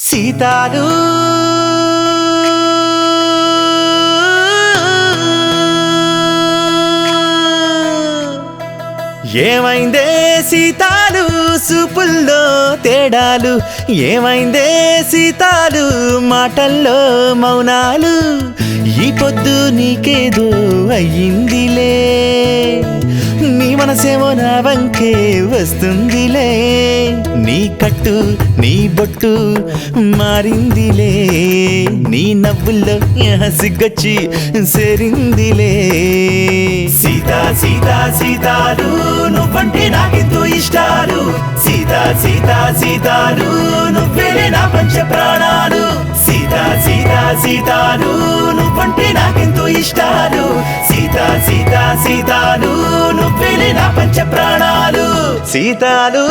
సీతాలు ఏమైందే సీతాలు సూపుల్లో తేడాలు, ఏమైందే సీతాలు మాటల్లో మౌనాలు, ఈ పొద్దు నీకేదో అయ్యిందిలే, నీ మనసేమో నా వంకే వస్తుందిలే, నీ కట్టు నీ బొట్టు మారిందిలే, నీ నవ్వుల్లో సిగ్గొచ్చి సేరిందిలే. సీతా సీతా సీతాలు నువ్వంటే నాకెంతో ఇష్టాలు, సీతా సీతా సీతాలు నువ్వేలే నా పంచ ప్రాణాలు, సీతా సీతా సీతాలు నువ్వంటే నాకెంతో ఇష్టాలు, సీతా సీతా సీతాలు నువ్వేలే నా పంచ ప్రాణాలు. సీతాలు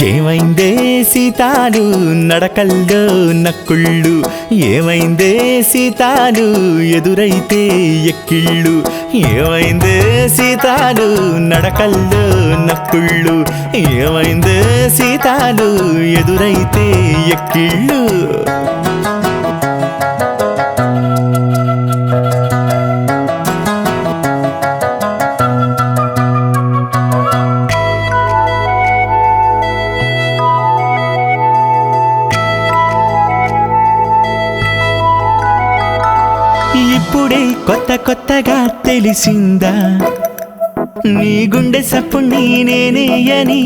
ఏమైందే సీతాలు నడకల్లో నక్కుళ్ళు, ఏమైందే సీతాలు ఎదురైతే ఎక్కిళ్ళు, ఏమైందే సీతాలు నడకల్లో నక్కుళ్ళు, ఏమైందే సీతాలు ఎదురైతే ఎక్కిళ్ళు. ఇప్పుడే కొత్త కొత్తగా తెలిసిందా నీ గుండె సప్పు నేనే అని,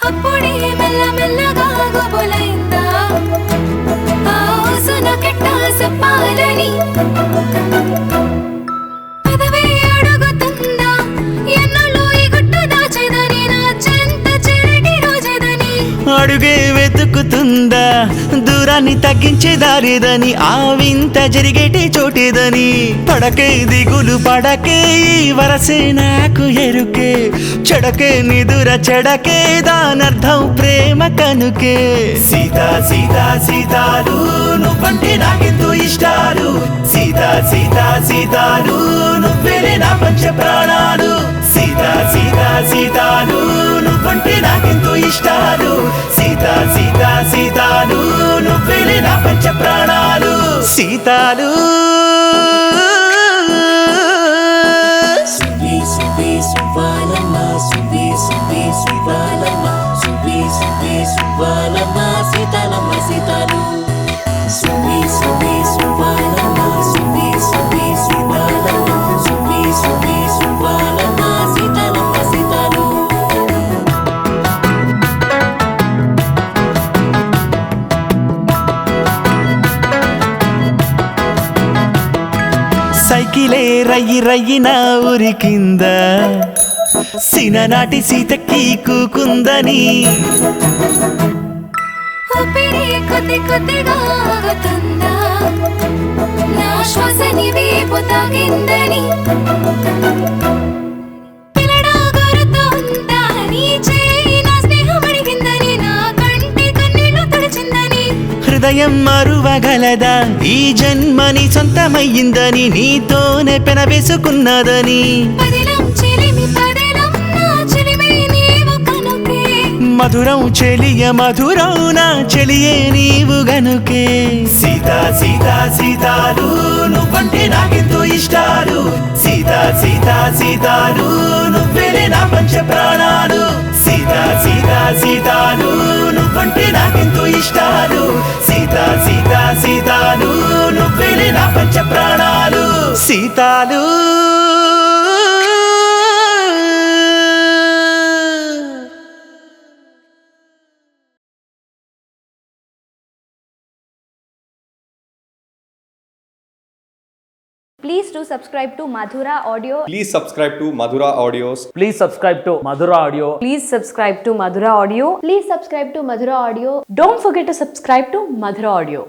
అప్పుడే మెల్ల మెల్లగా గుబులైందా ఆ ఊసున కెట్ట చెప్పాలని, పదవే అడుగుతుందా ఎన్నోళ్ళు ఈ గుట్టు దాచేదని, నా చెంత చెరటి రోజేదని, అడుగే వెతుకుతుందా దూరాన్ని తగ్గించే దారిదని, ఆ వింత జరిగేటి చోటేదని, పడకే దిగులు పడకే వరసే నాకు ఎరుకే, చెడకే నిదుర చెడకే దానర్థం ప్రేమ కనుకే. సీతా సీతా సీతాలు నువ్వంటే నాకెంతో ఇష్టాలు, సీతా సీతా సీతాలు నువ్వేలే నా పంచ ప్రాణాలు, సీతా సీతా సీతాలు నువ్వంటే నాకెంతో ఇష్టాలు, సీతా సీతా సీతాలు నువ్వేలే నా పంచ ప్రాణాలు. సీతాలు సువి సువి సువ్వాలమ్మ, సువి సువి సువ్వాలమ్మ, సువి సువి సువ్వాలమ్మ, సీతాలమ్మ సీతాలు, సువి సువి సువ్వాలమ్మ, సువి సువి సువ్వాలమ్మ, సువి సువి సువ్వాలమ్మ, సీతాలమ్మ సీతాలు. సైకిలే రయ్యి రయ్యిన ఊరి కింద సిననాటి సీతకి కూకుందని, ఊపిరి కొద్ది కొద్దిగా ఆగుతుందా నా శ్వాసని వీపు తాకిందని, పిల్లడా గుర్తుందా నీ చేయి నా స్నేహం అడిగిందని, నా కంటి కన్నీళ్లు తుడిచిందని, హృదయం మరువగలదా ఈ జన్మని సొంతమయ్యిందని, నీతోనే పెనవేసుకున్నదని, పదిలం చెలిమి పదిలం నా చెలిమే నీవు కనుకే, మధురం చెలియ మధురం నా చెలియే నీవు గనుకే. సీతా సీతా సీతాలు నువ్వంటే నాకెంతో ఇష్టాలు, సీతా సీతా సీతాలు నువ్వేలే నా పంచ ప్రాణాలు, సీతా సీతా సీతాలు నువ్వంటే నాకెంతో ఇష్టాలు, సీతా సీతా సీతాలు నువ్వేలే నా పంచ ప్రాణాలు. సీతాలు Please do subscribe to Madhura Audio. Please subscribe to Madhura Audios. Please subscribe to Madhura Audio. Please subscribe to Madhura Audio. Please subscribe to Madhura Audio. Don't forget to subscribe to Madhura Audio.